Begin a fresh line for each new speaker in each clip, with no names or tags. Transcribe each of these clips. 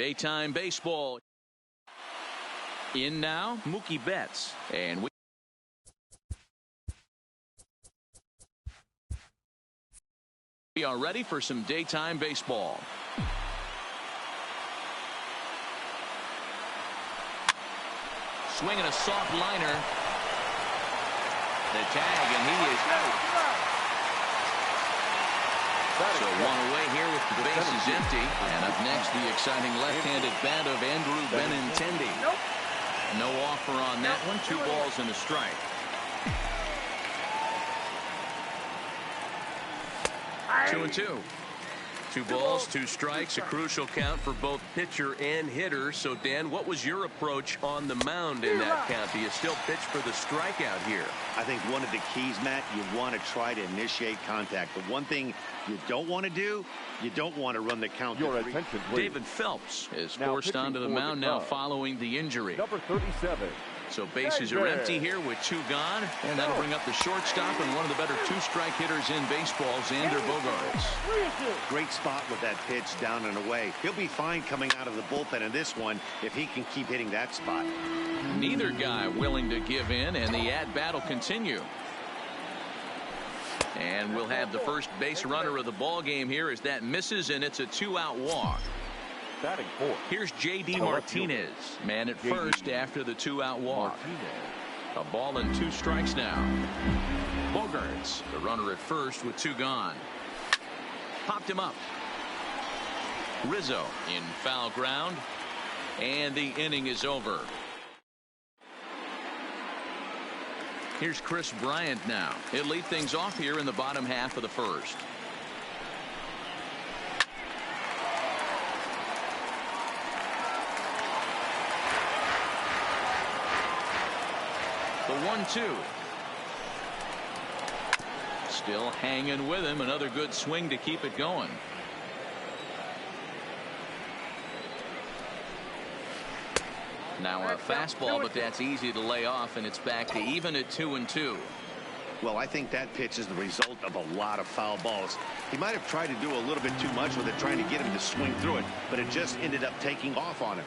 Daytime baseball. In now, Mookie Betts. And we are ready for some daytime baseball. Swinging a soft liner. The tag, and he is out. So one away here with the bases empty. And up next, the exciting left-handed bat of Andrew Benintendi. No offer on that one. 2 balls and a strike. Two and two. 2 balls, 2 strikes, a crucial count for both pitcher and hitter. So, Dan, what was your approach on the mound in that count? Do you still pitch for the strikeout here?
I think one of the keys, Matt, you want to try to initiate contact. The one thing you don't want to do, you don't want to run the count.
Your attention, please.
David Phelps is forced onto the mound now following the injury.
Number 37.
So bases are empty here with 2 gone, and that'll bring up the shortstop and one of the better 2-strike hitters in baseball, Xander Bogaerts.
Great spot with that pitch down and away. He'll be fine coming out of the bullpen in this one if he can keep hitting that spot.
Neither guy willing to give in, and the at-bat will continue. And we'll have the first base runner of the ball game here as that misses, and it's a 2-out walk.
Batting 4.
Here's J.D. Martinez, man at first after the 2-out walk. A ball and 2 strikes now. Bogaerts, the runner at first with 2 gone. Popped him up. Rizzo in foul ground, and the inning is over. Here's Chris Bryant now. He'll lead things off here in the bottom half of the first. The 1-2. Still hanging with him. Another good swing to keep it going. Now a fastball, but that's easy to lay off, and it's back to even at 2-2.
Well, I think that pitch is the result of a lot of foul balls. He might have tried to do a little bit too much with it, trying to get him to swing through it, but it just ended up taking off on him.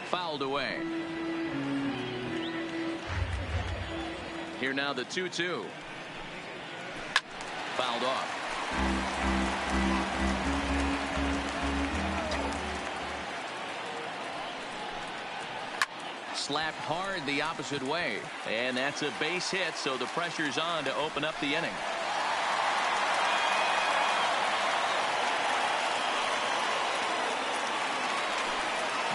Fouled away. Here now the 2-2. Fouled off. Slapped hard the opposite way, and that's a base hit, so the pressure's on to open up the inning.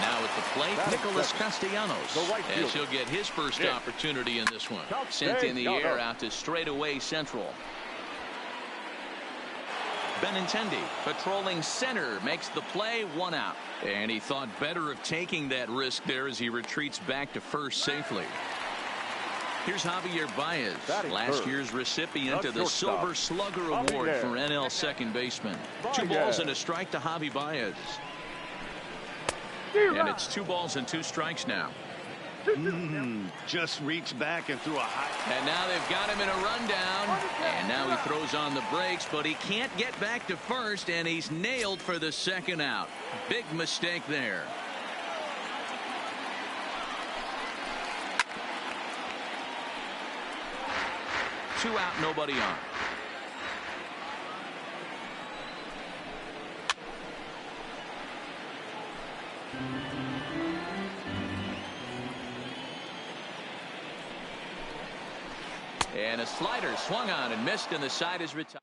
Now at the plate, Nicholas Castellanos, as he'll get his first opportunity in this one. Sent in the air out to straightaway central. Benintendi patrolling center makes the play, 1 out. And he thought better of taking that risk there as he retreats back to first safely. Here's Javier Baez, last year's recipient of the Silver Slugger Award for NL second baseman. 2 balls and a strike to Javi Baez. And it's 2 balls and 2 strikes now.
Just reached back and threw a high.
And now they've got him in a rundown. And now he throws on the brakes, but he can't get back to first, and he's nailed for the 2nd out. Big mistake there. Two out, nobody on. And a slider swung on and missed, and the side is retired.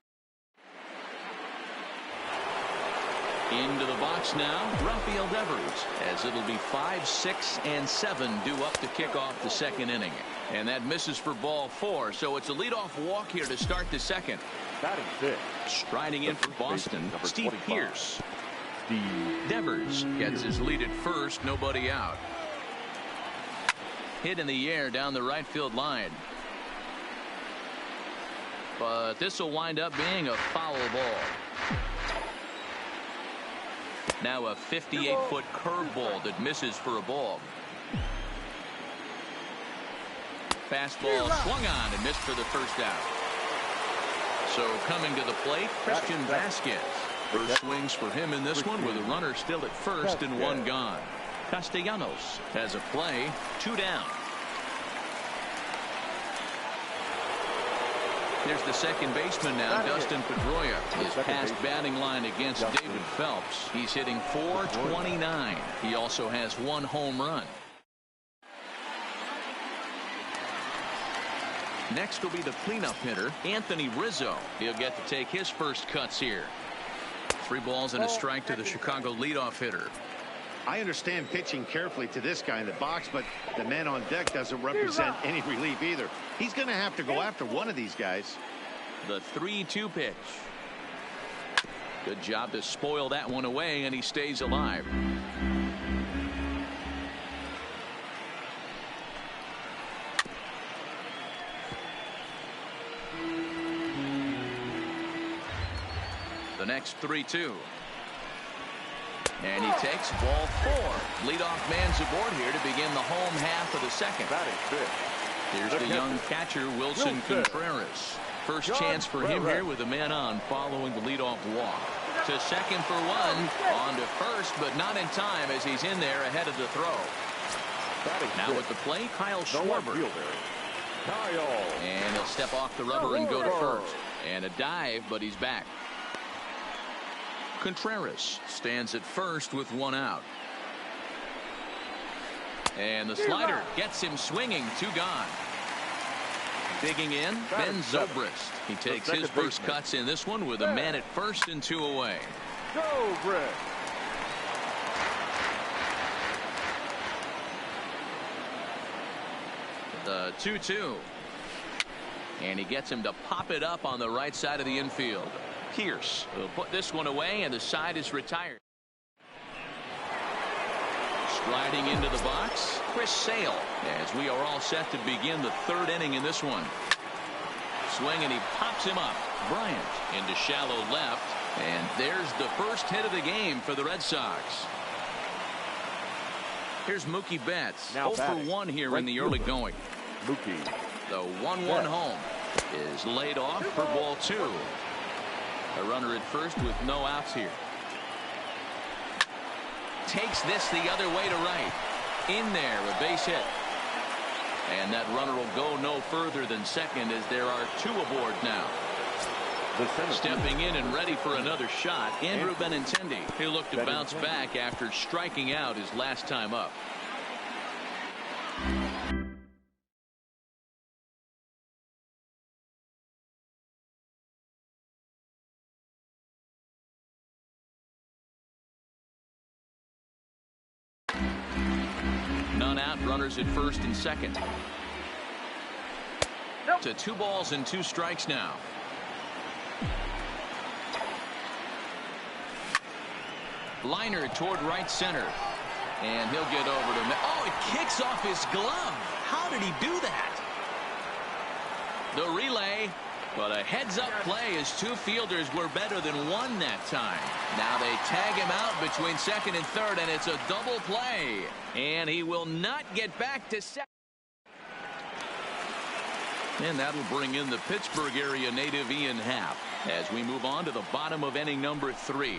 Into the box now, Rafael Devers, as it'll be 5, 6, and 7 due up to kick off the 2nd inning. And that misses for ball 4, so it's a leadoff walk here to start the 2nd.
Batting 5th.
Striding in for Boston, Steve Pearce. Devers gets his lead at first, nobody out. Hit in the air down the right field line. But this will wind up being a foul ball. Now a 58-foot curveball that misses for a ball. Fastball swung on and missed for the 1st out. So coming to the plate, Christian Vasquez. First swings for him in this one with a runner still at first and one gone. Castellanos has a play, 2 down. Here's the second baseman now, Dustin Pedroia. His past batting line against David Phelps. He's hitting .429. He also has 1 home run. Next will be the cleanup hitter, Anthony Rizzo. He'll get to take his first cuts here. 3 balls and a strike to the Chicago leadoff hitter.
I understand pitching carefully to this guy in the box, but the man on deck doesn't represent any relief either. He's going to have to go after one of these guys.
The 3-2 pitch. Good job to spoil that one away, and he stays alive. The next 3-2. And he takes ball 4. Leadoff man's aboard here to begin the home half of the second. Here's the young catcher, Wilson Contreras. First chance for him here with a man on following the leadoff walk. To second for 1. On to first, but not in time as he's in there ahead of the throw. Now at the plate, Kyle Schwarber. And he'll step off the rubber and go to first. And a dive, but he's back. Contreras stands at first with 1 out. And the slider gets him swinging, 2 gone. Digging in, Ben Zobrist. He takes his first cuts in this one with a man at first and 2 away. The 2-2. And he gets him to pop it up on the right side of the infield. Pierce will put this one away, and the side is retired. Striding into the box, Chris Sale, as we are all set to begin the 3rd inning in this one. Swing, and he pops him up. Bryant into shallow left, and there's the first hit of the game for the Red Sox. Here's Mookie Betts, 0 for 1 here in the early going. The 1-1 home is laid off for ball 2. A runner at first with no outs here. Takes this the other way to right. In there, a base hit. And that runner will go no further than second as there are 2 aboard now. Stepping in and ready for another shot, Andrew Benintendi. He'll look to bounce back after striking out his last time up. None out, runners at first and second. To 2 balls and 2 strikes now. Liner toward right center. And he'll get over to... Oh, it kicks off his glove. How did he do that? The relay. But a heads-up play as 2 fielders were better than 1 that time. Now they tag him out between second and third, and it's a double play. And he will not get back to second. And that'll bring in the Pittsburgh area native Ian Happ as we move on to the bottom of inning number 3.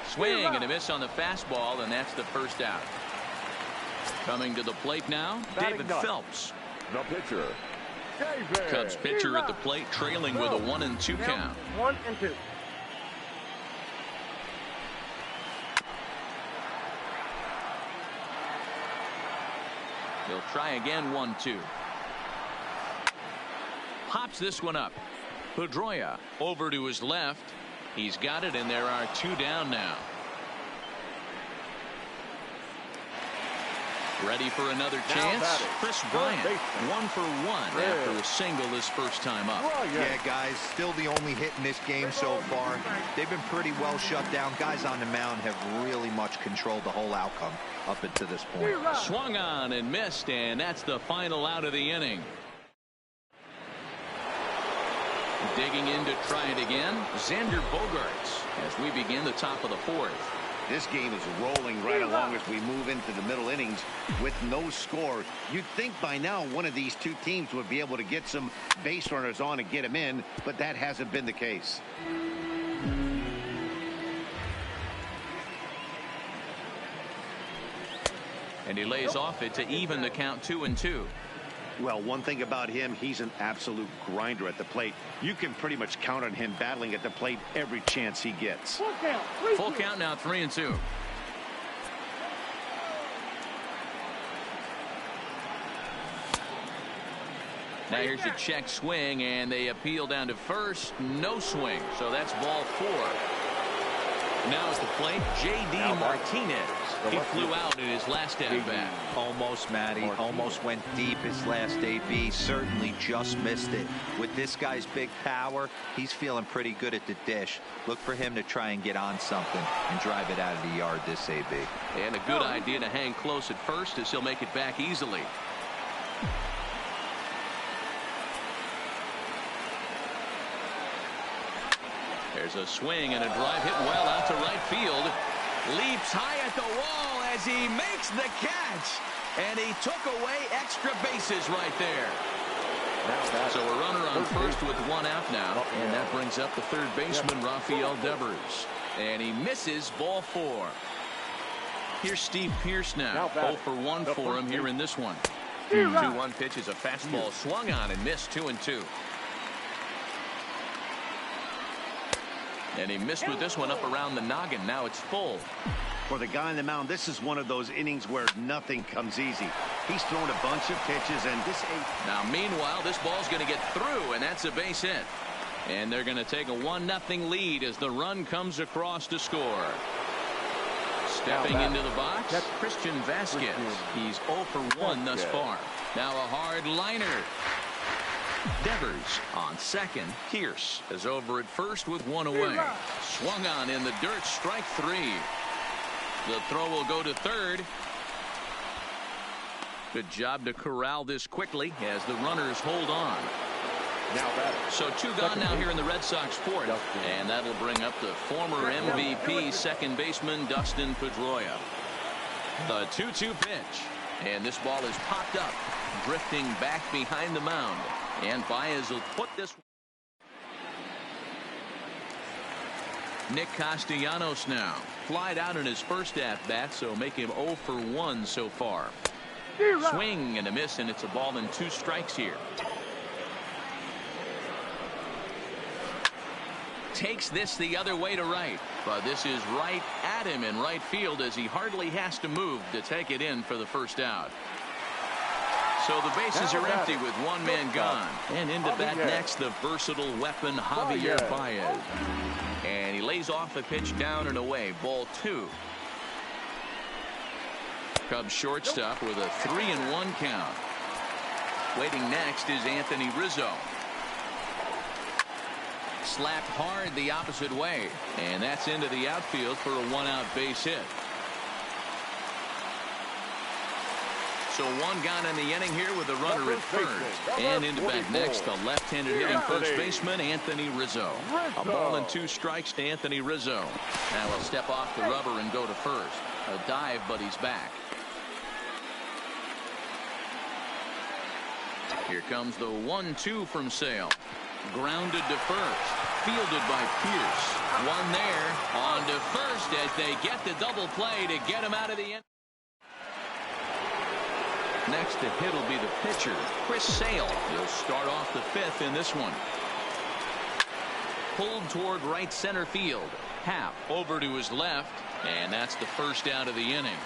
Swing and a miss on the fastball, and that's the first out. Coming to the plate now, David Phelps.
The pitcher.
Cubs pitcher at the plate, trailing with a 1-2 count.
1-2.
He'll try again, 1-2. Pops this one up. Pedroia over to his left. He's got it, and there are 2 down now. Ready for another chance. Chris Bryant, 1 for 1 after a single his first time up.
Yeah, guys, still the only hit in this game so far. They've been pretty well shut down. Guys on the mound have really much controlled the whole outcome up until this point.
Swung on and missed, and that's the final out of the inning. Digging in to try it again, Xander Bogaerts as we begin the top of the 4th.
This game is rolling right along as we move into the middle innings with no score. You'd think by now one of these 2 teams would be able to get some base runners on and get them in, but that hasn't been the case.
And he lays off it to even the count 2-2.
Well, one thing about him, he's an absolute grinder at the plate. You can pretty much count on him battling at the plate every chance he gets.
Full count now, 3-2. Now here's a check swing, and they appeal down to first. No swing, so that's ball 4. Now at the plate, J.D. Martinez. He flew out in his last at-bat.
Almost, Matty. Almost went deep his last AB. Certainly just missed it. With this guy's big power, he's feeling pretty good at the dish. Look for him to try and get on something and drive it out of the yard this AB.
And a good idea to hang close at first, as he'll make it back easily. There's a swing and a drive hit well out to right field. Leaps high at the wall as he makes the catch. And he took away extra bases right there. So a runner on first with 1 out now. And that brings up the third baseman, Rafael Devers. And he misses ball 4. Here's Steve Pearce now. 0 for 1 for him here in this one. 2-1 pitch is a fastball swung on and missed 2-2. And he missed with this one up around the noggin. Now it's full.
For the guy on the mound, this is one of those innings where nothing comes easy. He's thrown a bunch of pitches, and this ain't.
Now, meanwhile, this ball's going to get through, and that's a base hit. And they're going to take a 1-0 lead as the run comes across to score. Stepping into the box, Christian Vasquez. He's 0 for 1 thus far. Now a hard liner. Devers on second. Pierce is over at first with 1 away. Swung on in the dirt, strike 3. The throw will go to third. Good job to corral this quickly as the runners hold on. So 2 gone now here in the Red Sox fourth. And that'll bring up the former MVP second baseman Dustin Pedroia. The 2-2 pitch. And this ball is popped up, drifting back behind the mound. And Baez will put this. Nick Castellanos now. Flied out in his first at-bat, so make him 0 for 1 so far. Swing and a miss, and it's a ball and 2 strikes here. Takes this the other way to right. But this is right at him in right field as he hardly has to move to take it in for the first out. So the bases are empty with 1 man gone. And into bat next, the versatile weapon Javier Baez. And he lays off a pitch down and away. Ball 2. Cubs shortstop with a 3-1 count. Waiting next is Anthony Rizzo. Slapped hard the opposite way. And that's into the outfield for a 1-out base hit. So 1 gone in the inning here with a runner at first. And into bat next, the left-handed hitting first baseman, Anthony Rizzo. A ball and 2 strikes to Anthony Rizzo. Now he'll step off the rubber and go to first. A dive, but he's back. Here comes the 1-2 from Sale. Grounded to first. Fielded by Pierce. 1 there. On to first as they get the double play to get him out of the inning. Next to hit will be the pitcher, Chris Sale. He'll start off the 5th in this one. Pulled toward right center field. Happ over to his left, and that's the first out of the inning.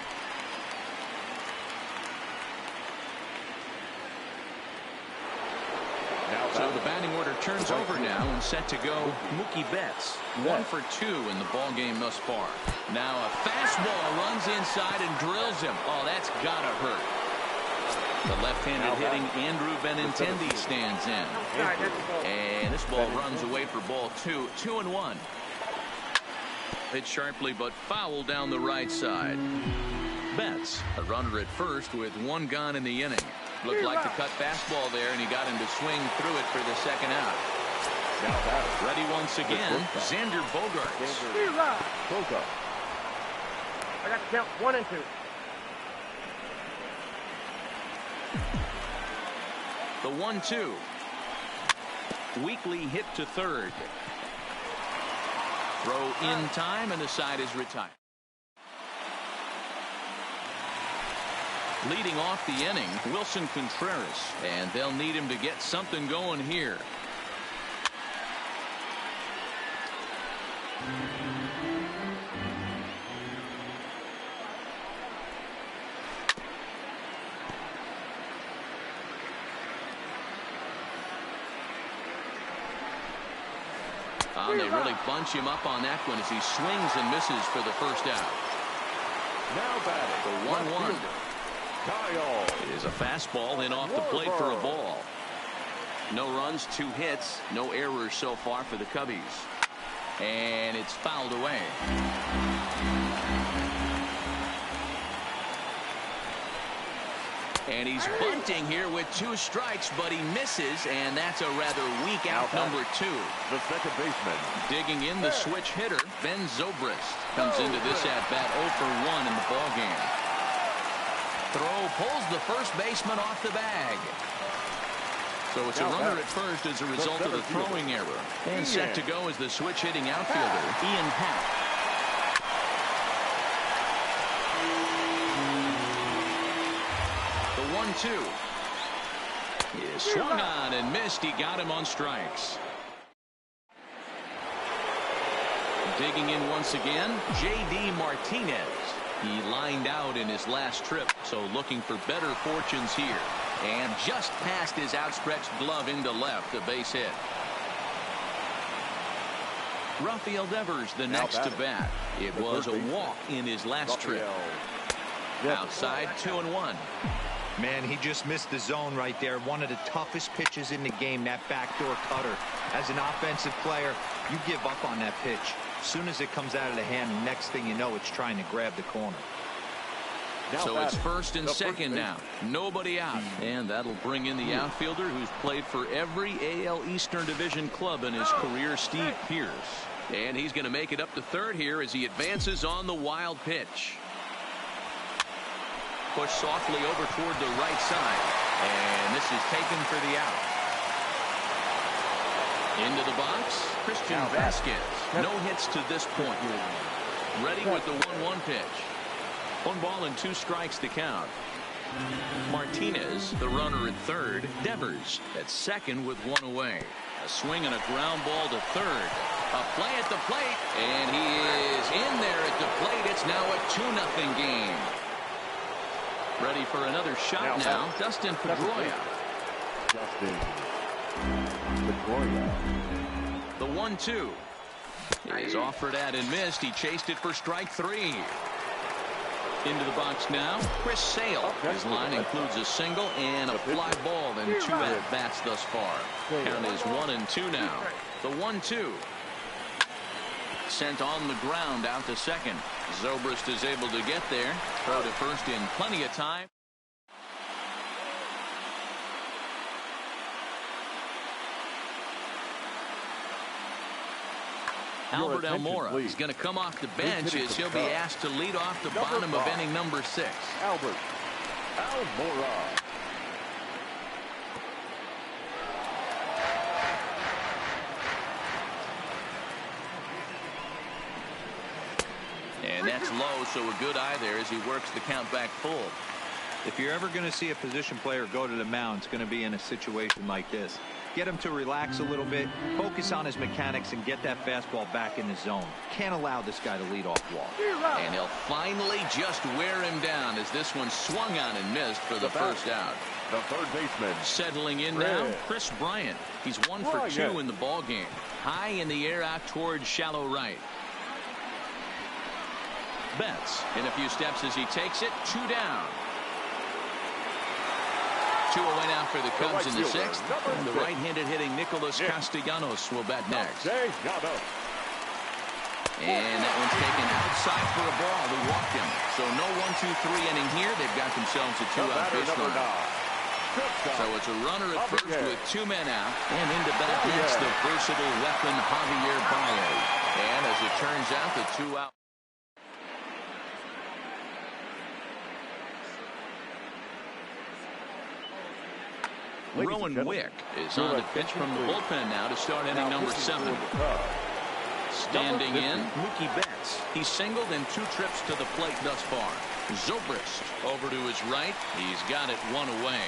So the batting order turns over now and set to go Mookie Betts. 1 for 2 in the ball game thus far. Now a fastball runs inside and drills him. Oh, that's gotta hurt. The left-handed hitting Andrew Benintendi stands in. And this ball runs away for ball 2. 2-1. Hit sharply but foul down the right side. Betts, a runner at first with 1 gone in the inning. Looked like the cut fastball there, and he got him to swing through it for the second out. Ready once again, Xander Bogaerts.
I got to count 1 and 2.
The 1-2. Weakly hit to third. Throw in time, and the side is retired. Leading off the inning, Wilson Contreras, and they'll need him to get something going here. They really bunch him up on that one as he swings and misses for the first out.
Now batting,
the 1-1.
Kyle.
It is a fastball in off the plate for a ball. No runs, 2 hits, no errors so far for the Cubbies. And it's fouled away. And he's bunting here with 2 strikes, but he misses, and that's a rather weak out number 2.
The second baseman.
Digging in, the switch hitter, Ben Zobrist, comes into this at-bat 0 for 1 in the ballgame. Throw pulls the first baseman off the bag. So it's a runner at first as a result of the throwing error. And set to go is the switch-hitting outfielder, Ian Happ. The 1-2 is swung on and missed. He got him on strikes. Digging in once again, J.D. Martinez. He lined out in his last trip, so looking for better fortunes here. And just past his outstretched glove into left, a base hit. Rafael Devers, the next to bat. It was a walk in his last trip. Outside, 2-1.
Man, he just missed the zone right there. One of the toughest pitches in the game, that backdoor cutter. As an offensive player, you give up on that pitch. As soon as it comes out of the hand, the next thing you know, it's trying to grab the corner.
So it's first and second now. Nobody out. And that'll bring in the outfielder who's played for every AL Eastern Division club in his career, Steve Pearce. And he's going to make it up to third here as he advances on the wild pitch. Push softly over toward the right side. And this is taken for the out. Into the box, Christian Vasquez. No hits to this point. Ready with the 1-1 pitch. 1 ball and 2 strikes to count. Martinez, the runner at third. Devers at second with 1 away. A swing and a ground ball to third. A play at the plate. And he is in there at the plate. It's now a 2-0 game. Ready for another shot now. Dustin Pedroia. The 1-2 is offered at and missed. He chased it for strike 3. Into the box now, Chris Sale. His line includes a single and a fly ball and 2 at-bats thus far. Count is 1-2 now. The 1-2 sent on the ground out to second. Zobrist is able to get there. Throw to first in plenty of time. Albert Almora is going to come off the bench as he'll be asked to lead off the bottom of inning number 6.
Albert Almora.
And that's low, so a good eye there as he works the count back full.
If you're ever going to see a position player go to the mound, it's going to be in a situation like this. Get him to relax a little bit, focus on his mechanics, and get that fastball back in the zone. Can't allow this guy to lead off walk.
And he'll finally just wear him down as this one swung on and missed for the first out.
The third baseman.
Settling in now, Chris Bryant. He's 1 for 2 in the ball game. High in the air out towards shallow right. Betts in a few steps as he takes it. 2 down. 2 away now for the Cubs in the 6th. And the right-handed hitting Nicholas Castellanos will bat next. And that one's taken outside for a ball. They walked him. So no 1-2-3 inning here. They've got themselves a 2-out baseline. So it's a runner at first with 2 men out. And into bat next, the versatile weapon Javier Baez. And as it turns out, the 2-out. Rowan Wick is on the pitch from the bullpen now to start inning number 7. Standing in, Mookie Betts. He's singled in 2 trips to the plate thus far. Zobrist over to his right. He's got it 1 away.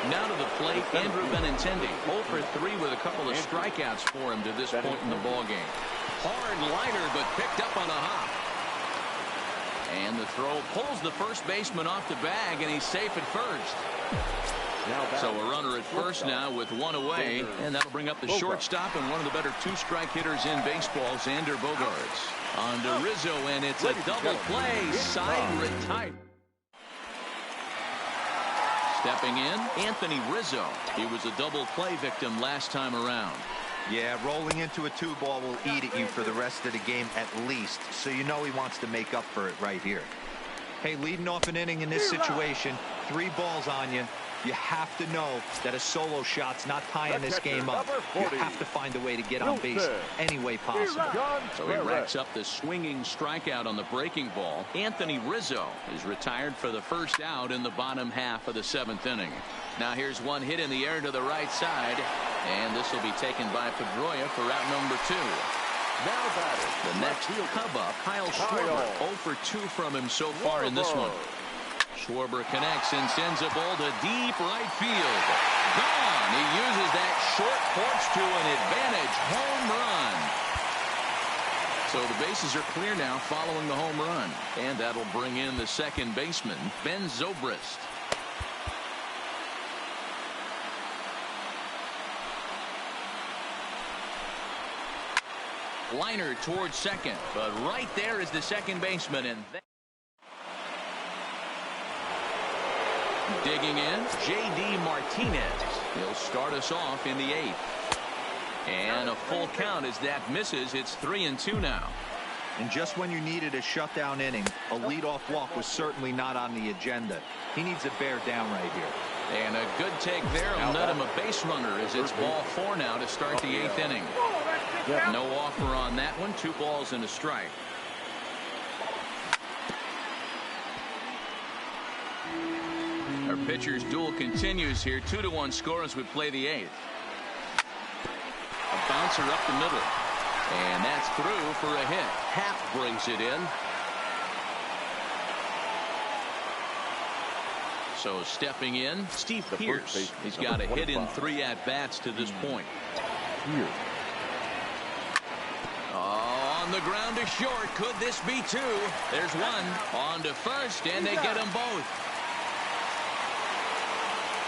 Now to the plate, Andrew Benintendi. 0 for 3 with a couple of strikeouts for him to this point in the ballgame. Hard liner, but picked up on a hop. And the throw pulls the first baseman off the bag, and he's safe at first. So a runner at first now with 1 away, and that'll bring up the shortstop and one of the better 2-strike hitters in baseball, Xander Bogaerts. On to Rizzo, and it's a double play. Side retired. Stepping in, Anthony Rizzo. He was a double play victim last time around.
Yeah, rolling into a 2-ball will eat at you for the rest of the game at least, so you know he wants to make up for it right here. Hey, leading off an inning in this situation, 3 balls on you. You have to know that a solo shot's not tying this game up. You have to find a way to get on base any way possible.
So he racks up the swinging strikeout on the breaking ball. Anthony Rizzo is retired for the first out in the bottom half of the 7th inning. Now here's one hit in the air to the right side, and this will be taken by Pedroia for out number 2.
Now batting.
The next Cub up, Kyle Schwarber. 0 for 2 from him so far in this one. Schwarber connects and sends a ball to deep right field. Gone. He uses that short porch to an advantage home run. So the bases are clear now following the home run. And that'll bring in the second baseman, Ben Zobrist. Liner towards second, but right there is the second baseman, and digging in, J.D. Martinez. He'll start us off in the 8th. And a full count as that misses. It's 3-2 now.
And just when you needed a shutdown inning, a leadoff walk was certainly not on the agenda. He needs to bear down right here.
And a good take there will net him a base runner as it's ball 4 now to start the 8th inning. No offer on that one. 2 balls and a strike. Our pitcher's duel continues here. 2-1 score as we play the 8th. A bouncer up the middle. And that's through for a hit. Happ brings it in. So stepping in, Steve Pearce. He's got a hit in 3 at-bats to this point. On the ground to short. Could this be 2? There's 1. On to first, and they get them both.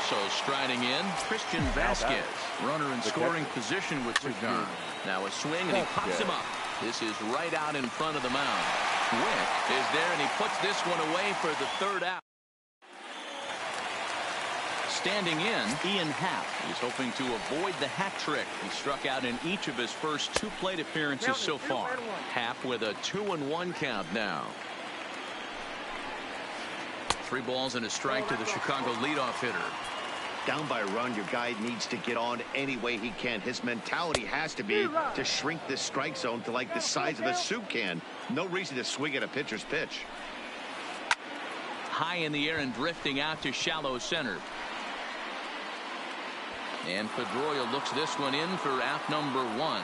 So striding in, Christian Vasquez. Runner in scoring position with 2 gone. Now a swing, and he pops him up. This is right out in front of the mound. Wick is there, and he puts this one away for the 3rd out. Standing in, Ian Happ. He's hoping to avoid the hat trick. He struck out in each of his first 2 plate appearances so far. Happ with a 2-1 count now. 3 balls and a strike to the Chicago leadoff hitter.
Down by a run, your guy needs to get on any way he can. His mentality has to be to shrink this strike zone to like the size of a soup can. No reason to swing at a pitcher's pitch.
High in the air and drifting out to shallow center. And Pedroia looks this one in for out number 1.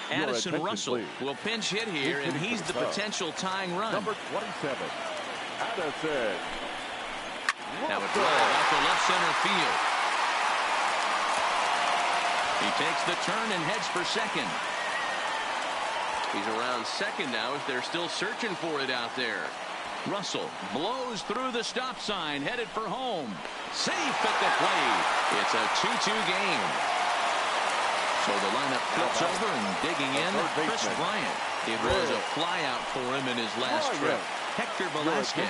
Addison Russell will pinch hit here, and he's the potential tying run.
Number 27, Addison.
Now a drive out to left center field. He takes the turn and heads for second. He's around second now as they're still searching for it out there. Russell blows through the stop sign, headed for home. Safe at the plate. It's a 2-2 game. So the lineup flips over, and digging in, Chris Bryant. It was a flyout for him in his last trip. Hector Velasquez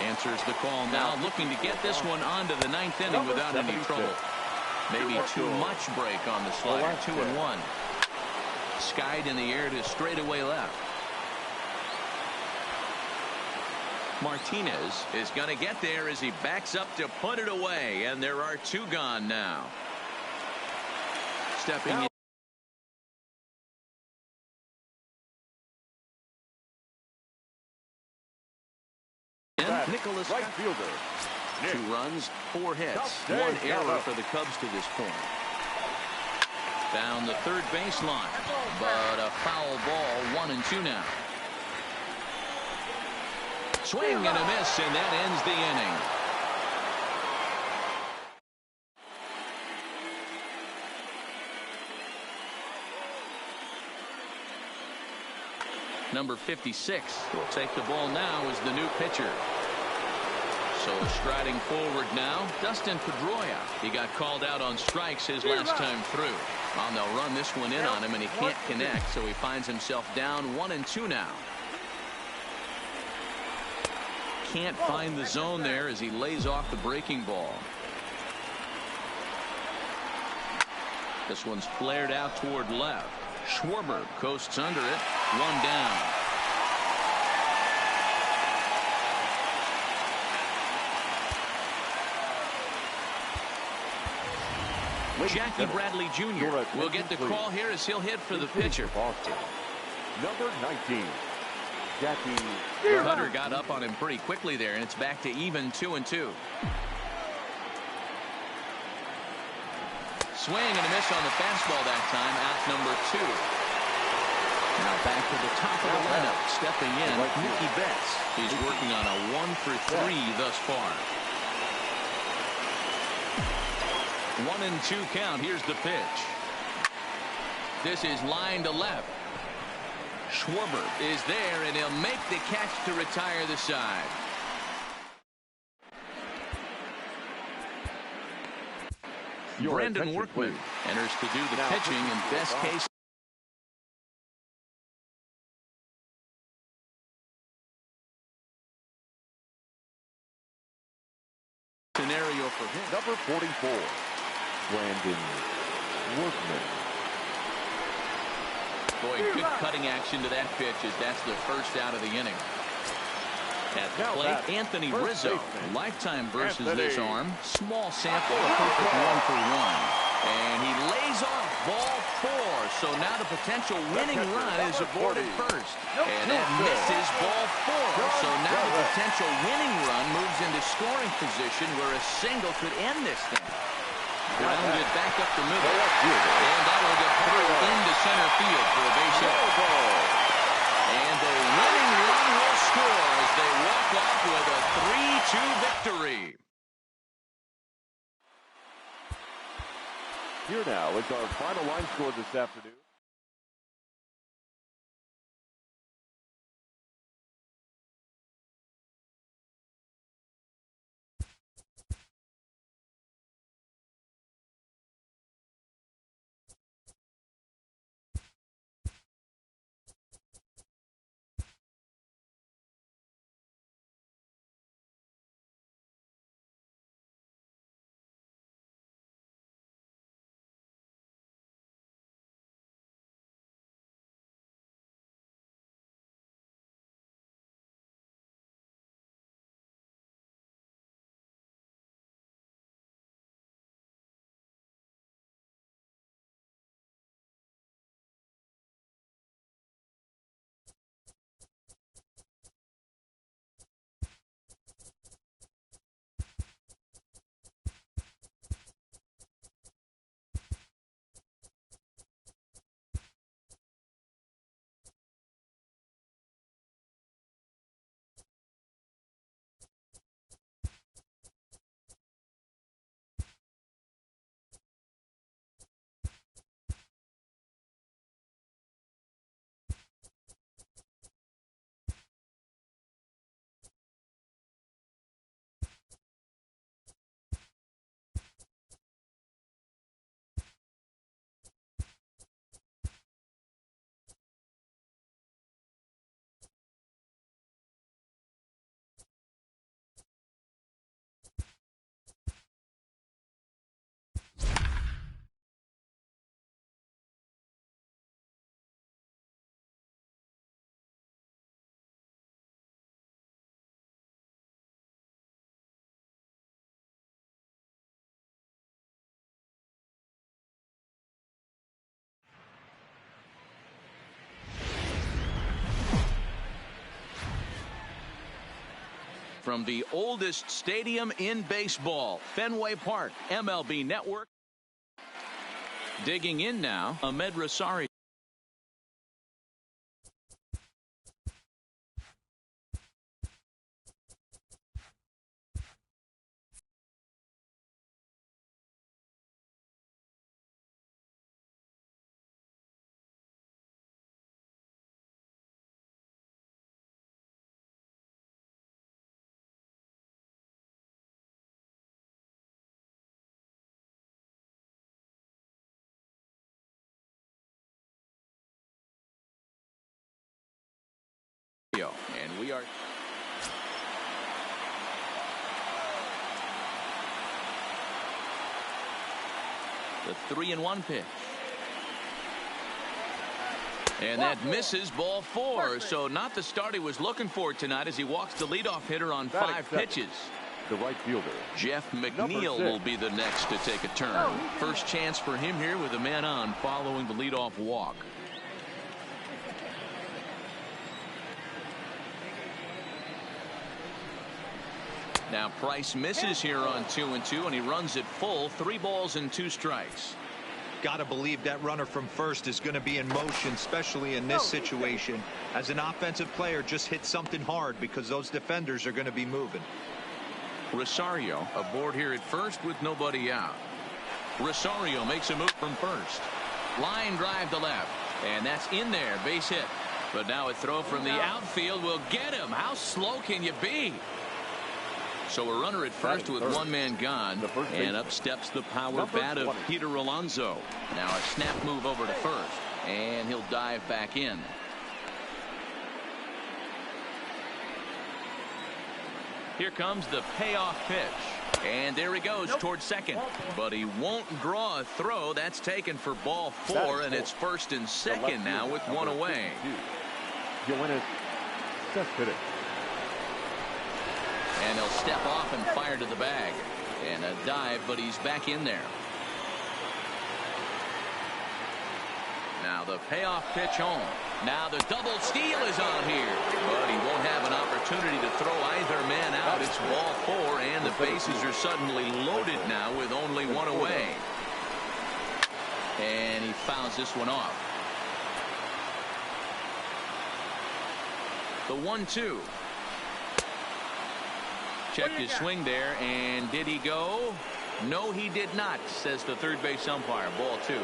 answers the call now, looking to get this one onto the 9th inning without any trouble. Maybe too much break on the slider. 2-1. Skied in the air to straightaway left. Martinez is going to get there as he backs up to put it away, and there are 2 gone now. Stepping in. scoreless.
Right fielder.
2 runs, 4 hits,
Stay
1 error
down.
for the Cubs to this point. Down the third baseline, but a foul ball. 1-2 now. Swing and a miss, and that ends the inning. Number 56 will take the ball now as the new pitcher. So striding forward now, Dustin Pedroia. He got called out on strikes his last time through. Well, they'll run this one in on him, and he can't connect, so he finds himself down 1-2 now. Can't find the zone there as he lays off the breaking ball. This one's flared out toward left. Schwarber coasts under it. 1 down. Jackie Bradley Jr. will get the call here as he'll hit for the pitcher.
Number 19. Jackie.
The Hunter got up on him pretty quickly there, and it's back to even 2-2. Swing and a miss on the fastball that time. Out number 2. Now back to the top of the lineup. Stepping in, Mookie Betts. He's working on a 1-for-3 thus far. 1-2 count. Here's the pitch. This is line to left. Schwarber is there, and he'll make the catch to retire the side. Brandon Workman enters to do the pitching in best case scenario for him.
Number 44. Brandon Workman.
Boy, good cutting action to that pitch as that's the first out of the inning. At the plate, Anthony Rizzo. Lifetime versus this arm. Small sample, a perfect 1-for-1. And he lays off ball 4. So now the potential winning run is aboard at first. And that misses ball 4. So now the potential winning run moves into scoring position where a single could end this thing. Grounded back up the middle. And that'll get hurled into center field for a base hit. And the winning run will score as they walk off with a 3-2 victory.
Here now is our final line score this afternoon.
from the oldest stadium in baseball, Fenway Park, MLB Network. Digging in now, Ahmed Rosario. And we are the 3-1 pitch. And that misses, ball 4. So not the start he was looking for tonight as he walks the leadoff hitter on 5 pitches.
The right fielder,
Jeff McNeil, will be the next to take a turn. First chance for him here with a man on following the leadoff walk. Now Price misses here on 2-2, and he runs it full. 3 balls and 2 strikes.
Got to believe that runner from first is going to be in motion, especially in this situation. As an offensive player, just hit something hard because those defenders are going to be moving.
Rosario aboard here at first with nobody out. Rosario makes a move from first. Line drive to left, and that's in there, base hit. But now a throw from the outfield will get him. How slow can you be? So a runner at first with 1 man gone, and up steps the power bat of Peter Alonso. Now a snap move over to first, and he'll dive back in. Here comes the payoff pitch, and there he goes towards second, but he won't draw a throw. That's taken for ball 4, and it's first and second now with 1 away. And he'll step off and fire to the bag. And a dive, but he's back in there. Now the payoff pitch home. Now the double steal is on here. But he won't have an opportunity to throw either man out. It's ball 4, and the bases are suddenly loaded now with only 1 away. And he fouls this one off. The 1-2. Checked his swing there, and did he go? No, he did not, says the third base umpire. Ball 2. And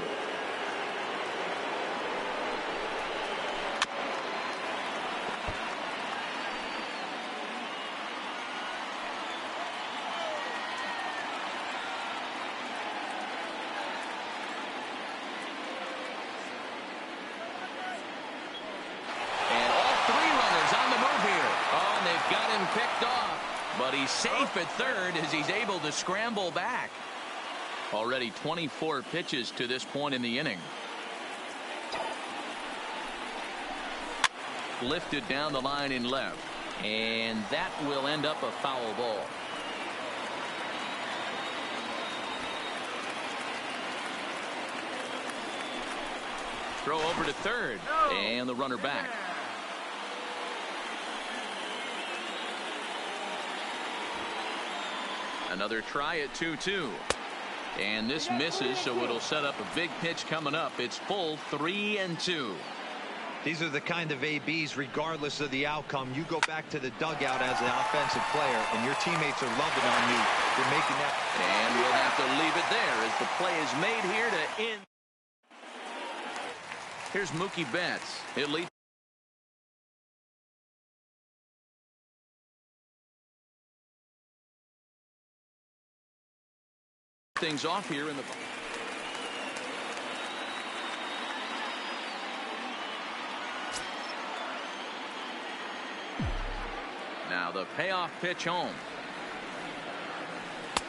all 3 runners on the move here. Oh, and they've got him picked off. But he's safe at third as he's able to scramble back. Already 24 pitches to this point in the inning. Lifted down the line in left. And that will end up a foul ball. Throw over to third. And the runner back. Another try at 2-2. And this misses, so it'll set up a big pitch coming up. It's full 3-2.
These are the kind of ABs, regardless of the outcome. You go back to the dugout as an offensive player, and your teammates are loving on you for making that.
And we'll have to leave it there as the play is made here to end. Here's Mookie Betts. It leads. Things off here in the now the payoff pitch home,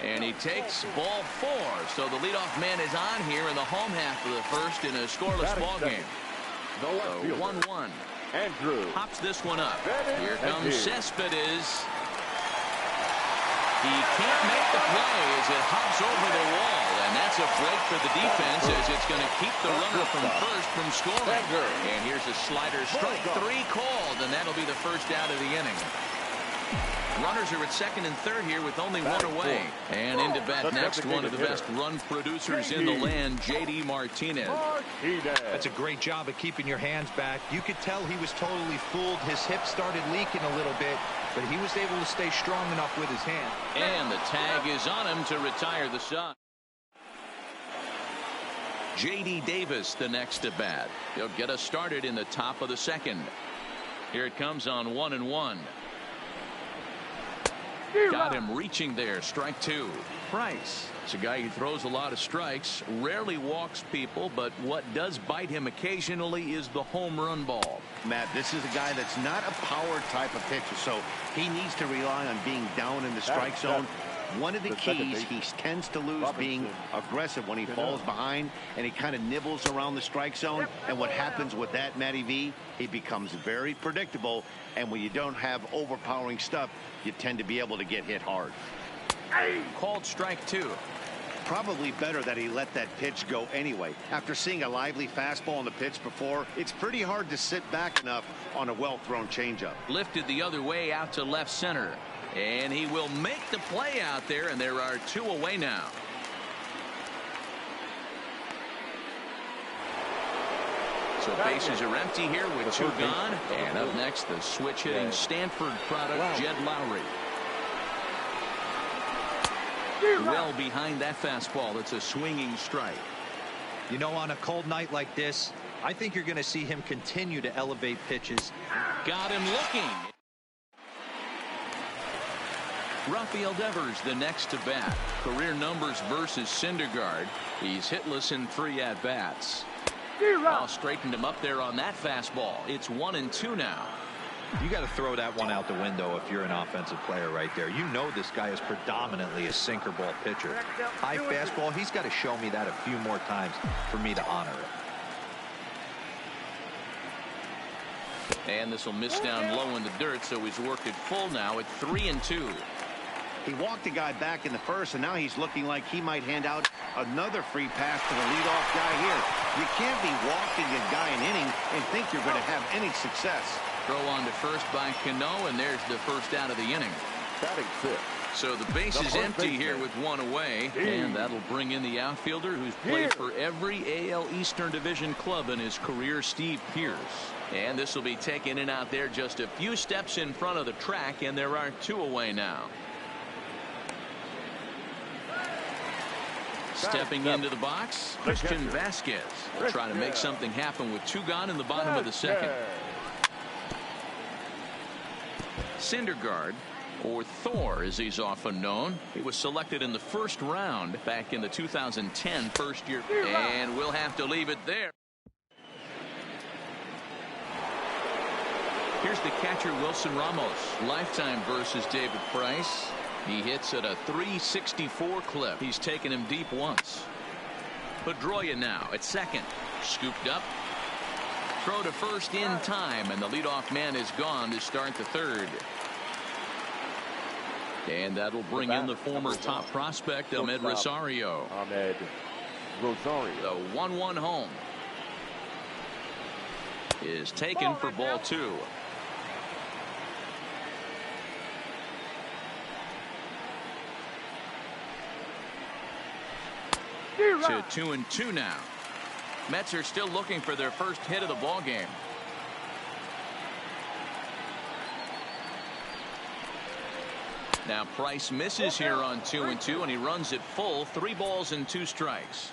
and he takes ball 4. So the leadoff man is on here in the home half of the first in a scoreless ball game. So 1-1.
Andrew
Hops this one up. Here comes Cespedes. He can't make the play as it hops over the wall, and that's a break for the defense as it's going to keep the runner from first from scoring. And here's a slider, strike 3 called, and that'll be the first out of the inning. Runners are at second and third here with only one away. And into bat next, one of the best run producers in the land, J.D. Martinez.
That's a great job of keeping your hands back. You could tell he was totally fooled. His hip started leaking a little bit, but he was able to stay strong enough with his hand.
And the tag is on him to retire the side. J.D. Davis, the next at bat. He'll get us started in the top of the second. Here it comes on 1-1. Got him reaching there. Strike two. Price. It's a guy who throws a lot of strikes, rarely walks people, but what does bite him occasionally is the home run ball.
Matt, this is a guy that's not a power type of pitcher, so he needs to rely on being down in the strike zone. One of the keys, he tends to lose being aggressive when he falls behind, and he kind of nibbles around the strike zone. And what happens with that, Matty V, he becomes very predictable. And when you don't have overpowering stuff, you tend to be able to get hit hard.
Called strike two.
Probably better that he let that pitch go anyway. After seeing a lively fastball on the pitch before, it's pretty hard to sit back enough on a well-thrown changeup.
Lifted the other way out to left center. And he will make the play out there, and there are two away now. So bases are empty here with two gone. And up next, the switch-hitting Stanford product, Jed Lowry. Well behind that fastball. It's a swinging strike.
You know, on a cold night like this, I think you're going to see him continue to elevate pitches.
Got him looking. Rafael Devers, the next to bat. Career numbers versus Syndergaard. He's hitless in 3 at-bats. All straightened him up there on that fastball. It's 1-2 now.
You got to throw that one out the window if you're an offensive player right there. You know this guy is predominantly a sinker ball pitcher. High fastball, he's got to show me that a few more times for me to honor it.
And this will miss down low in the dirt, so he's worked it full now at 3-2.
He walked the guy back in the first, and now he's looking like he might hand out another free pass to the leadoff guy here. You can't be walking a guy an inning and think you're going to have any success.
Throw on to first by Cano, and there's the first out of the inning.
Batting fifth.
So the base is empty here with one away, and that'll bring in the outfielder who's played for every AL Eastern Division club in his career, Steve Pearce. And this will be taken in out there just a few steps in front of the track, and there are two away now. Stepping into the box, Christian Vasquez will try to make something happen with two gone in the bottom of the second. Syndergaard, or Thor as he's often known, he was selected in the first round back in the 2010 first year, and we'll have to leave it there. Here's the catcher, Wilson Ramos. Lifetime versus David Price. He hits at a 364 clip. He's taken him deep once. Pedroia now at second. Scooped up. Throw to first in time, and the leadoff man is gone to start the third. And that'll bring in the former top prospect, Ahmed Rosario.
Ahmed Rosario.
The 1-1 home is taken for ball two. To 2-2 now. Mets are still looking for their first hit of the ball game. Now Price misses here on 2-2, and he runs it full. 3 balls and 2 strikes.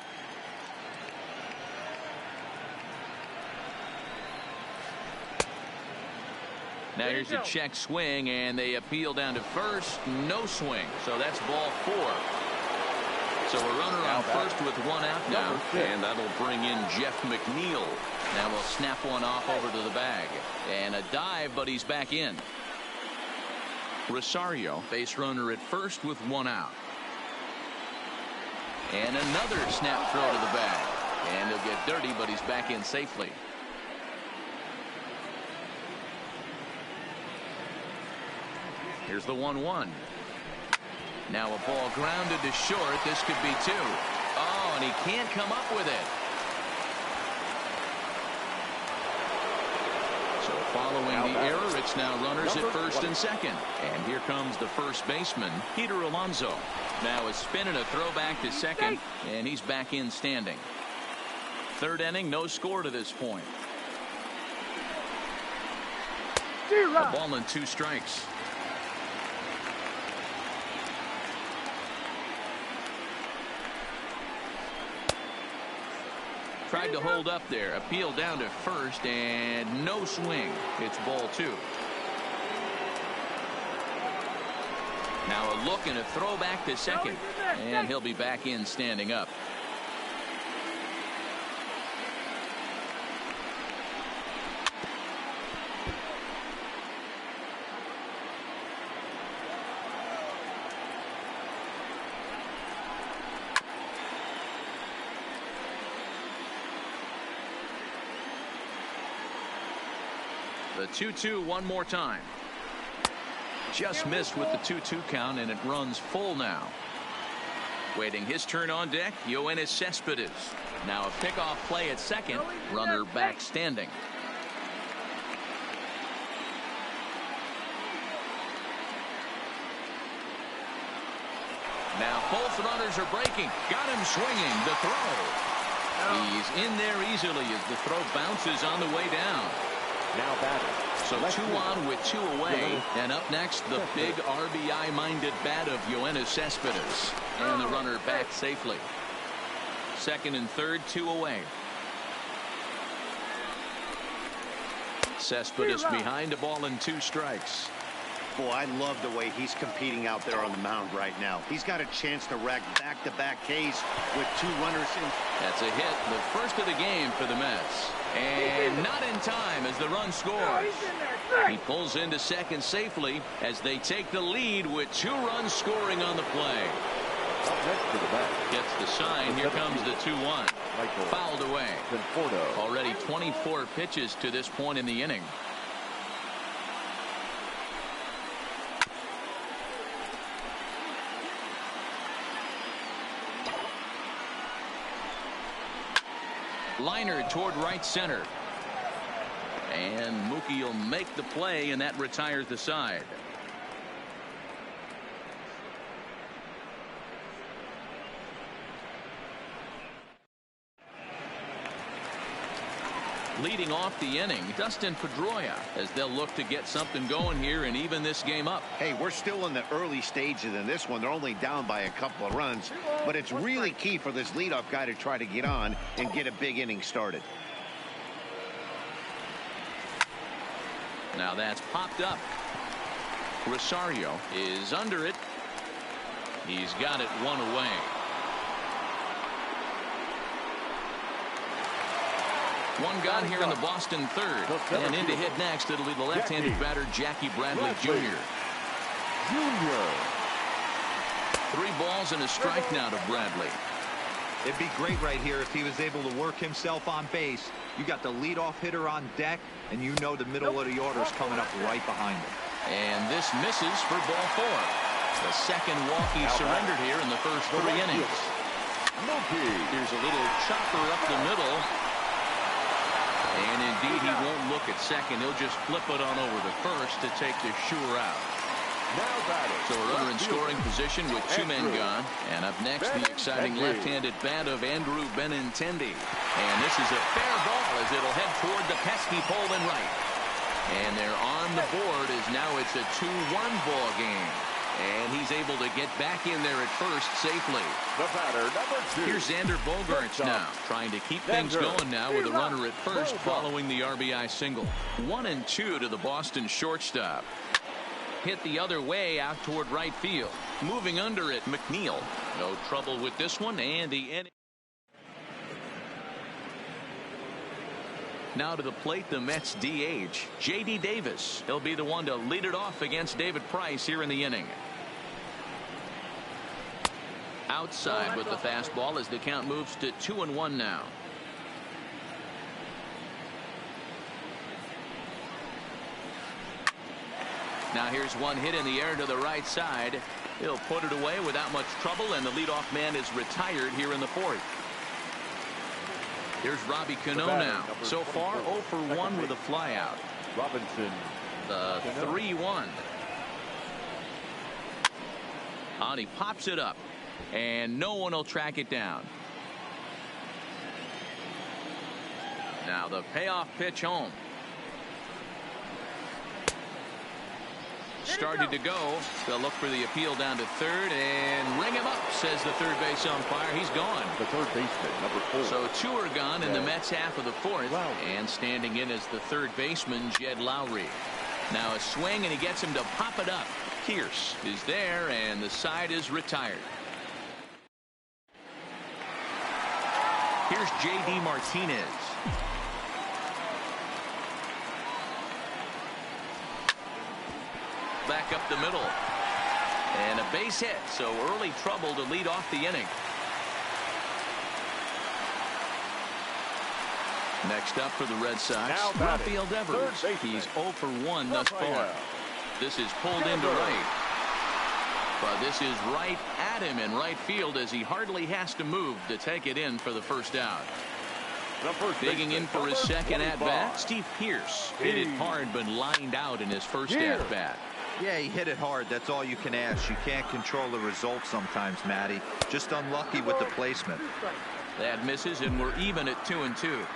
Now here's a check swing, and they appeal down to first. No swing, so that's ball 4. So a runner on first with 1 out now, and that'll bring in Jeff McNeil. Now we'll snap one off over to the bag, and a dive, but he's back in. Rosario, base runner at first with 1 out. And another snap throw to the bag, and he'll get dirty, but he's back in safely. Here's the 1-1. Now a ball grounded to short. This could be 2. Oh, and he can't come up with it. So Following the error, it's now runners at first and second. And here comes the first baseman, Peter Alonso. Now a spin and a throw back to second, and he's back in standing. Third inning, no score to this point. A ball and 2 strikes. Tried to hold up there. Appeal down to first, and no swing. It's ball 2. Now a look and a throw back to second, and he'll be back in standing up. The 2-2 one more time. Just missed with the 2-2 count, and it runs full now. Waiting his turn on deck, Yoenis Cespedes. Now a pickoff play at second, runner back standing. Now both runners are breaking. Got him swinging. The throw. He's in there easily as the throw bounces on the way down.
Now batting.
So 2 on with 2 away. And up next, the big RBI-minded bat of Yoenis Cespedes. And the runner back safely. Second and third, 2 away. Cespedes behind, a ball and 2 strikes.
Boy, I love the way he's competing out there on the mound right now. He's got a chance to rack back-to-back Ks with 2 runners in.
That's a hit, the first of the game for the Mets. And not in time as the run scores. He pulls into second safely as they take the lead with 2 runs scoring on the play.
Next to the bat.
Gets the sign. Here comes the 2-1. Fouled away. Already 24 pitches to this point in the inning. Liner toward right center. And Mookie will make the play, and that retires the side. Leading off the inning, Dustin Pedroia, as they'll look to get something going here and even this game up.
Hey, we're still in the early stages in this one. They're only down by a couple of runs, but it's really key for this leadoff guy to try to get on and get a big inning started.
Now that's popped up. Rosario is under it. He's got it 1 away. One gone here in the Boston third. And in to hit next, it'll be the left-handed batter, Jackie Bradley Jr. 3 balls and a strike now to Bradley.
It'd be great right here if he was able to work himself on base. You got the leadoff hitter on deck, and you know the middle of the order's coming up right behind him.
And this misses for ball 4. The second walk he surrendered here in the first 3 innings. Here's a little chopper up the middle. And indeed, he won't look at second. He'll just flip it on over to first to take the sure out. So a runner in scoring position with 2 men gone. And up next, the exciting left-handed bat of Andrew Benintendi. And this is a fair ball as it'll head toward the pesky pole and right. And they're on the board as now it's a 2-1 ball game. And he's able to get back in there at first safely.
The batter, number 2.
Here's Xander Bogaerts now, trying to keep things going now with a runner at first following the RBI single. 1-2 to the Boston shortstop. Hit the other way out toward right field. Moving under it, McNeil. No trouble with this one, and the inning. Now to the plate, the Mets DH, J.D. Davis. He'll be the one to lead it off against David Price here in the inning. Outside with the fastball as the count moves to 2-1 now. Now here's one hit in the air to the right side. He'll put it away without much trouble, and the leadoff man is retired here in the 4th. Here's Robbie Cano now. So far 0 for 1 with a flyout.
Robinson.
The 3-1. And he pops it up, and no one will track it down. Now the payoff pitch home. Started to go. They'll look for the appeal down to third and ring him up, says the third base umpire. He's gone.
The third baseman, number 4.
So 2 are gone in the Mets half of the 4th. And standing in as the third baseman, Jed Lowry. Now a swing, and he gets him to pop it up. Pierce is there, and the side is retired. Here's J.D. Martinez. Back up the middle. And a base hit, so early trouble to lead off the inning. Next up for the Red Sox, Rafael Devers. He's 0 for 1 thus far. This is pulled into right. But this is right at him in right field as he hardly has to move to take it in for the first out. Digging in for his second at-bat, Steve Pierce hit it hard but lined out in his first at-bat.
Yeah, he hit it hard. That's all you can ask. You can't control the result sometimes, Matty. Just unlucky with the placement.
That misses, and we're even at 2-2.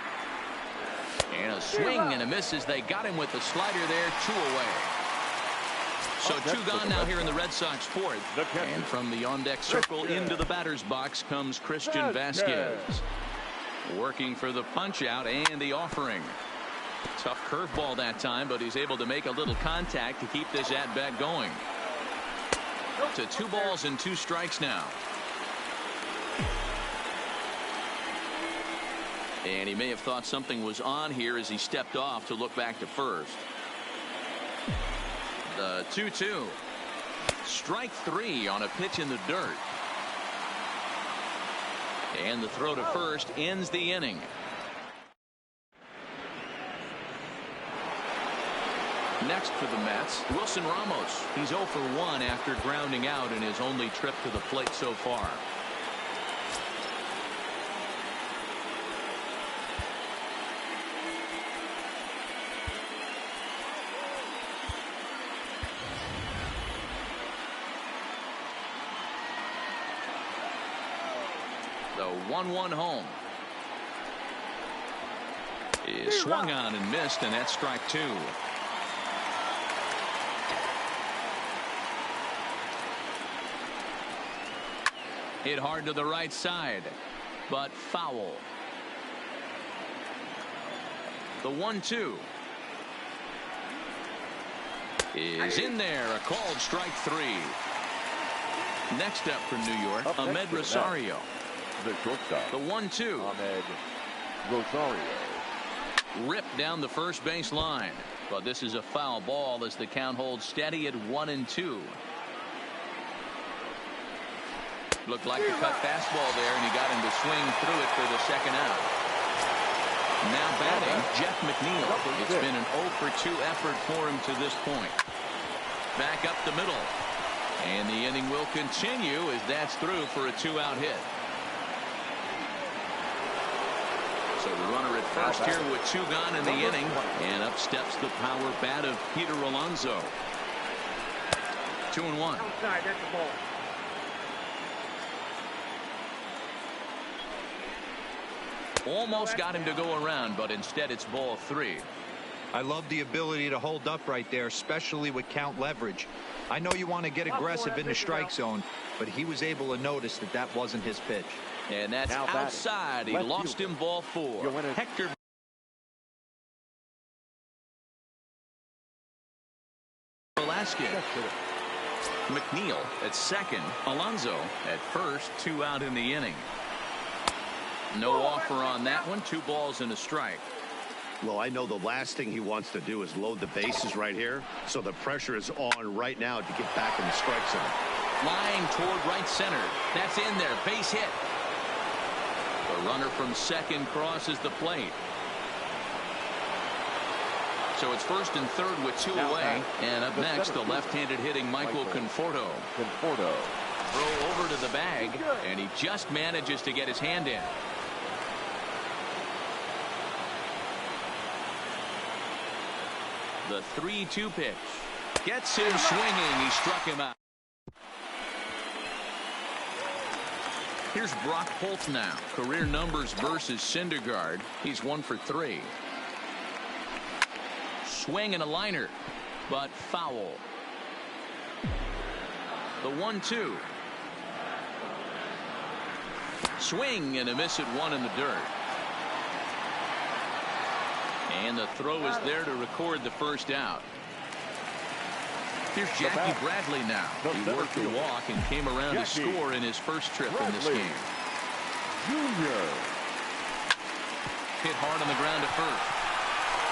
And a swing and a miss as they got him with the slider there, 2 away. So 2 gone now here in the Red Sox 4th. And from the on-deck circle into the batter's box comes Christian Vasquez. Working for the punch-out and the offering. Tough curveball that time, but he's able to make a little contact to keep this at-bat going. To 2 balls and 2 strikes now. And he may have thought something was on here as he stepped off to look back to first. The 2-2. Strike 3 on a pitch in the dirt. And the throw to first ends the inning. Next for the Mets, Wilson Ramos. He's 0 for 1 after grounding out in his only trip to the plate so far. The 1-1 home is swung on and missed, and that's strike 2. Hit hard to the right side, but foul. The 1-2 is in there, a called strike 3. Next up for New York, Ahmed Rosario.
The shortstop.
The 1-2.
Ahmed Rosario.
Ripped down the first base line, but this is a foul ball as the count holds steady at 1-2. Looked like a cut fastball there, and he got him to swing through it for the second out. Now batting, Jeff McNeil. It's been an 0 for 2 effort for him to this point. Back up the middle, and the inning will continue as that's through for a 2-out hit. So the runner at first here with 2 gone in the inning, and up steps the power bat of Peter Alonso. 2-1.
Outside, that's the ball.
Almost got him to go around, but instead it's ball 3.
I love the ability to hold up right there, especially with count leverage. I know you want to get aggressive in the strike zone, but he was able to notice that that wasn't his pitch.
And that's outside. He lost him, ball 4. Hector Velasquez. McNeil at second. Alonso at first. 2 out in the inning. No offer on that one. 2 balls and a strike.
Well, I know the last thing he wants to do is load the bases right here, so the pressure is on right now to get back in the strike zone.
Flying toward right center. That's in there. Base hit. The runner from second crosses the plate. So it's first and third with 2 away. And up next, the left-handed hitting Michael Conforto. Throw over to the bag, and he just manages to get his hand in. The 3-2 pitch. Gets him swinging. He struck him out. Here's Brock Holt now. Career numbers versus Syndergaard. He's 1 for 3. Swing and a liner, but foul. The 1-2. Swing and a miss at 1 in the dirt. And the throw is there to record the first out. Here's Jackie Bradley now. He worked the walk and came around to score in his first trip in this game.
Junior.
Hit hard on the ground to first.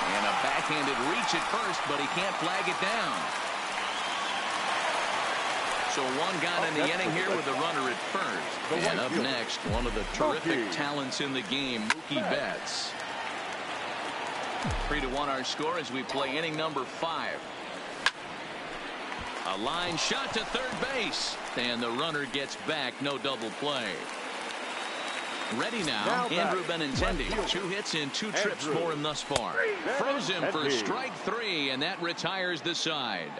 And a backhanded reach at first, but he can't flag it down. So one gone in the inning here with a runner at first. And up next, one of the terrific talents in the game, Mookie Betts. 3-1 our score as we play inning number 5. A line shot to third base. And the runner gets back. No double play. Ready now, Andrew Benintendi. 2 hits in 2 trips for him thus far. Froze him for strike 3, and that retires the side.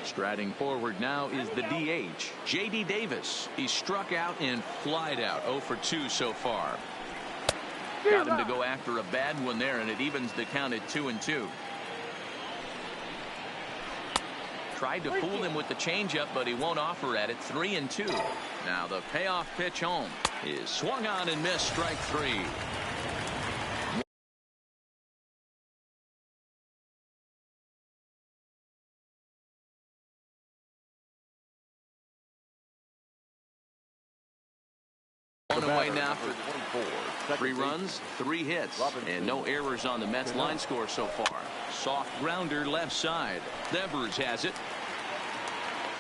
Striding forward now is the DH, J.D. Davis. He struck out and flied out. 0 for 2 so far. Got him to go after a bad one there, and it evens the count at 2-2. Tried to fool him with the changeup, but he won't offer at it. 3-2. Now the payoff pitch home is swung on and missed. Strike 3. On away now for 3 runs, 3 hits, and no errors on the Mets line score so far. Soft grounder left side. Devers has it.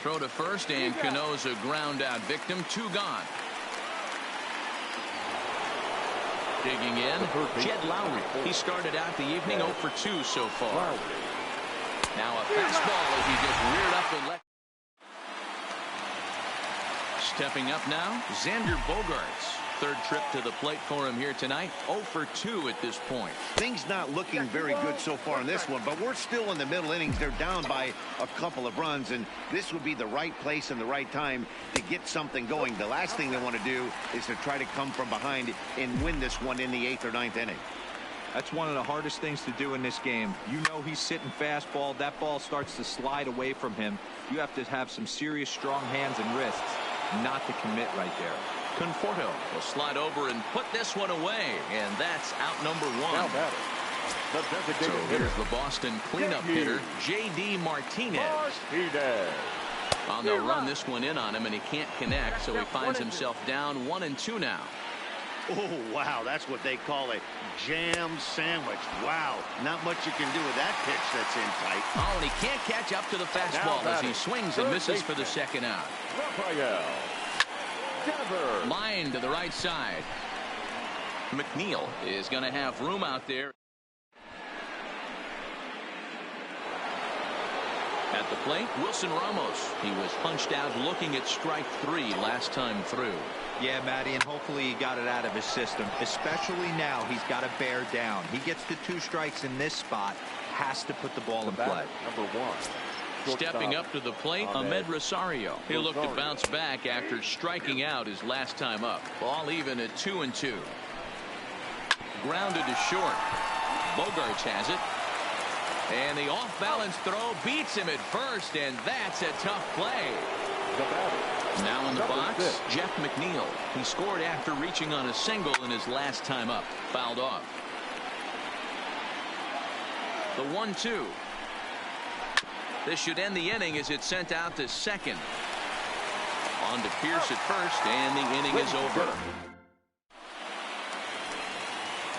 Throw to first, and Cano's a ground out victim. 2 gone. Digging in, Jed Lowry. He started out the evening 0 for 2 so far. Now a fastball as he gets reared up and left. Stepping up now, Xander Bogaerts. 3rd trip to the plate for him here tonight. 0 for 2 at this point.
Things not looking very good so far in this one, but we're still in the middle innings. They're down by a couple of runs, and this would be the right place and the right time to get something going. The last thing they want to do is to try to come from behind and win this one in the 8th or 9th inning.
That's one of the hardest things to do in this game. You know he's sitting fastball. That ball starts to slide away from him. You have to have some serious strong hands and wrists not to commit right there.
Conforto will slide over and put this one away, and that's out number 1. So here's the Boston cleanup hitter, J.D. Martinez. On the run, this one in on him, and he can't connect, so he finds himself down 1-2 now.
Oh, wow, that's what they call a jam sandwich. Wow, not much you can do with that pitch that's in tight.
Oh, and he can't catch up to the fastball as he swings and misses for the second out. Line to the right side. McNeil is going to have room out there. At the plate, Wilson Ramos. He was punched out looking at strike 3 last time through.
Yeah, Matty, and hopefully he got it out of his system. Especially now, he's got to bear down. He gets the 2 strikes in this spot. Has to put the ball in play.
Number 1.
Stepping up to the plate, Ahmed Rosario. He'll look to bounce back after striking out his last time up. Ball even at 2-2. Grounded to short. Bogaerts has it. And the off-balance throw beats him at first, and that's a tough play. Now in the box, Jeff McNeil. He scored after reaching on a single in his last time up. Fouled off. The 1-2. This should end the inning as it's sent out to second. On to Pierce at first, and the inning is over.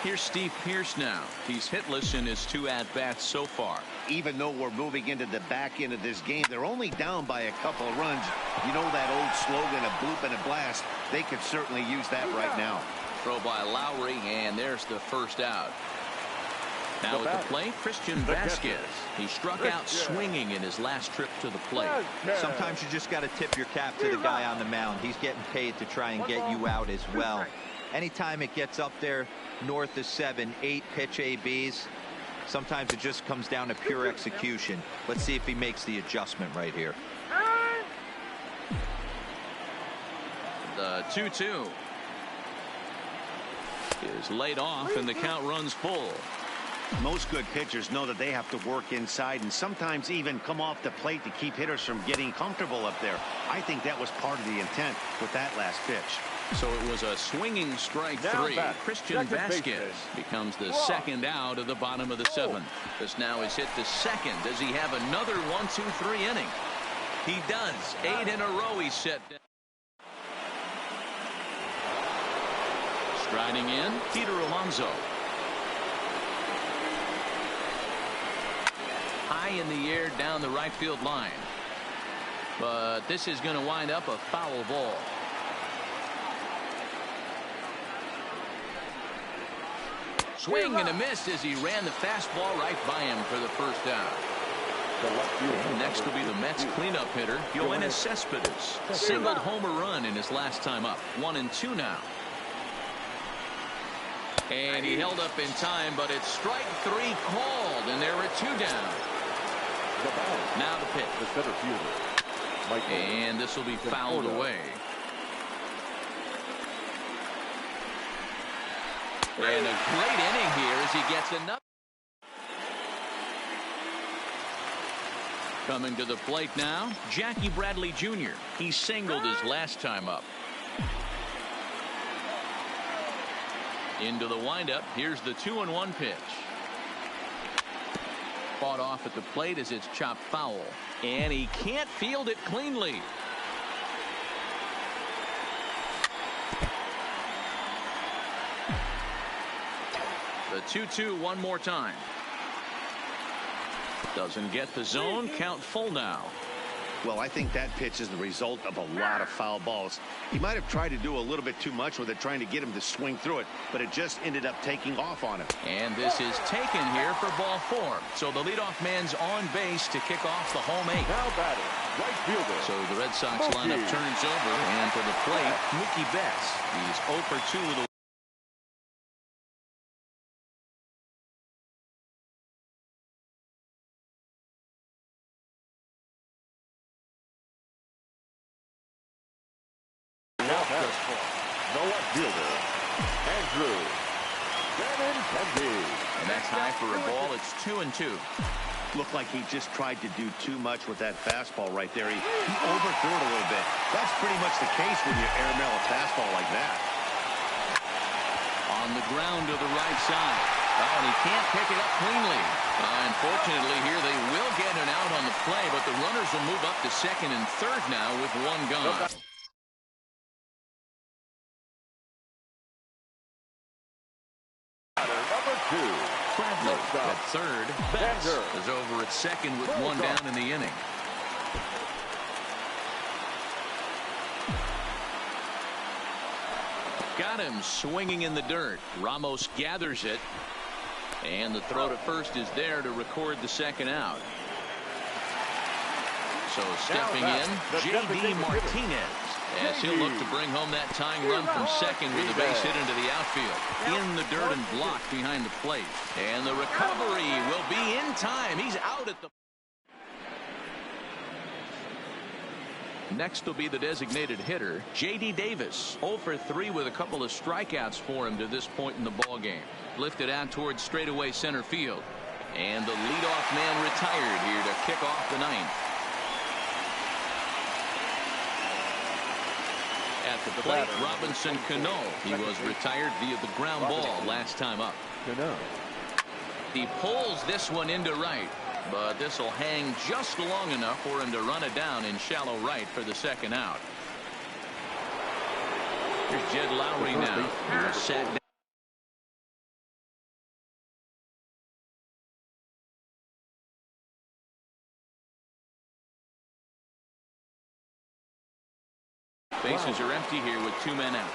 Here's Steve Pierce now. He's hitless in his 2 at-bats so far.
Even though we're moving into the back end of this game, they're only down by a couple of runs. You know that old slogan, a bloop and a blast. They could certainly use that right now.
Throw by Lowry, and there's the first out. Now at the plate, Christian Vasquez. He struck out swinging in his last trip to the plate.
Sometimes you just got to tip your cap to the guy on the mound. He's getting paid to try and get you out as well. Anytime it gets up there north of 7, 8 pitch ABs, sometimes it just comes down to pure execution. Let's see if he makes the adjustment right here.
The 2-2 is laid off, and the count runs full.
Most good pitchers know that they have to work inside and sometimes even come off the plate to keep hitters from getting comfortable up there. I think that was part of the intent with that last pitch.
So it was a swinging strike 3. Christian Vasquez becomes the second out of the bottom of the 7th. This now is hit to second. Does he have another 1-2-3 inning? He does. 8 in a row he's set down. Striding in, Peter Alonso. High in the air down the right field line. But this is going to wind up a foul ball. Swing and a miss as he ran the fastball right by him for the first out. Next will be the Mets cleanup hitter, Yoenis Cespedes. Singled homer run in his last time up. 1-2 now. And he held up in time, but it's strike 3 called, and there are 2 down. Now the pitch.
The center fielder.
And this will be fouled away. And a great inning here as he gets another. Coming to the plate now, Jackie Bradley Jr. He singled his last time up. Into the windup. Here's the 2-1 pitch. Fought off at the plate as it's chopped foul. And he can't field it cleanly. The 2-2 one more time. Doesn't get the zone. Count full now.
Well, I think that pitch is the result of a lot of foul balls. He might have tried to do a little bit too much with it, trying to get him to swing through it, but it just ended up taking off on him.
And this is taken here for ball 4. So the leadoff man's on base to kick off the home 8.
Now batting, right fielder.
So the Red Sox lineup turns over, and to the plate, Mookie Betts. He's 0 for 2 with a and that's high for a ball. It's 2-2.
Looked like he just tried to do too much with that fastball right there. He overthrew it a little bit. That's pretty much the case when you airmail a fastball like that.
On the ground to the right side. Oh, and he can't pick it up cleanly. Unfortunately here they will get an out on the play, but the runners will move up to second and third now with 1 gone. Bradley at third. Betts is over at second with 1 down in the inning. Got him swinging in the dirt. Ramos gathers it. And the throw to first is there to record the second out. So stepping in, J.D. Martinez. As he'll look to bring home that tying run from second with the base hit into the outfield. In the dirt and blocked behind the plate. And the recovery will be in time. He's out at the... Next will be the designated hitter, J.D. Davis. 0 for 3 with a couple of strikeouts for him to this point in the ballgame. Lifted out towards straightaway center field. And the leadoff man retired here to kick off the 9th. At the plate, Robinson Cano. He was retired via the ground ball last time up. He pulls this one into right, but this will hang just long enough for him to run it down in shallow right for the second out. Here's Jed Lowry now. He's sat down. Bases are empty here with 2 men out.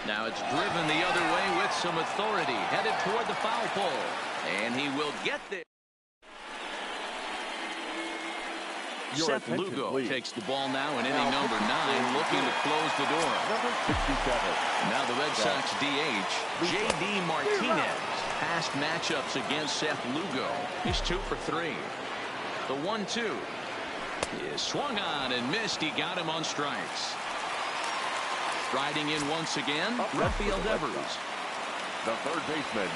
Now it's driven the other way some authority, headed toward the foul pole. And he will get there. Seth Lugo takes the ball now in inning number 9, looking to close the door.
Number 67.
Now the Red Sox DH, J.D. Martinez. Past matchups against Seth Lugo. He's 2 for 3. The 1-2 is swung on and missed. He got him on strikes. Riding in once again, Rafael Devers.
The third baseman.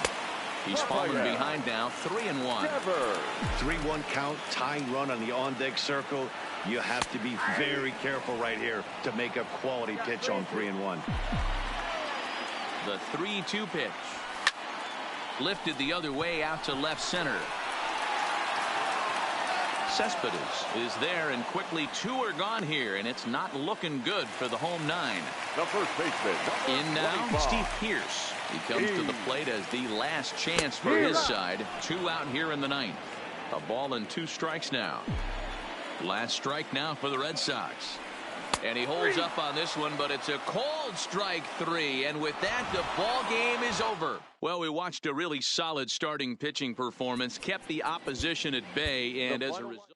He's fallen behind now, 3-1.
3-1 count, tying run on the on-deck circle. You have to be very careful right here to make a quality pitch on 3-1.
The 3-2 pitch. Lifted the other way out to left center. Cespedes is there, and quickly 2 are gone here, and it's not looking good for the home 9.
The first baseman.
In now, Steve Pearce. He comes to the plate as the last chance for his side. 2 out here in the 9th. A ball and 2 strikes now. Last strike now for the Red Sox. And he holds up on this one, but it's a cold strike 3. And with that, the ball game is over. Well, we watched a really solid starting pitching performance, kept the opposition at bay, and as a result.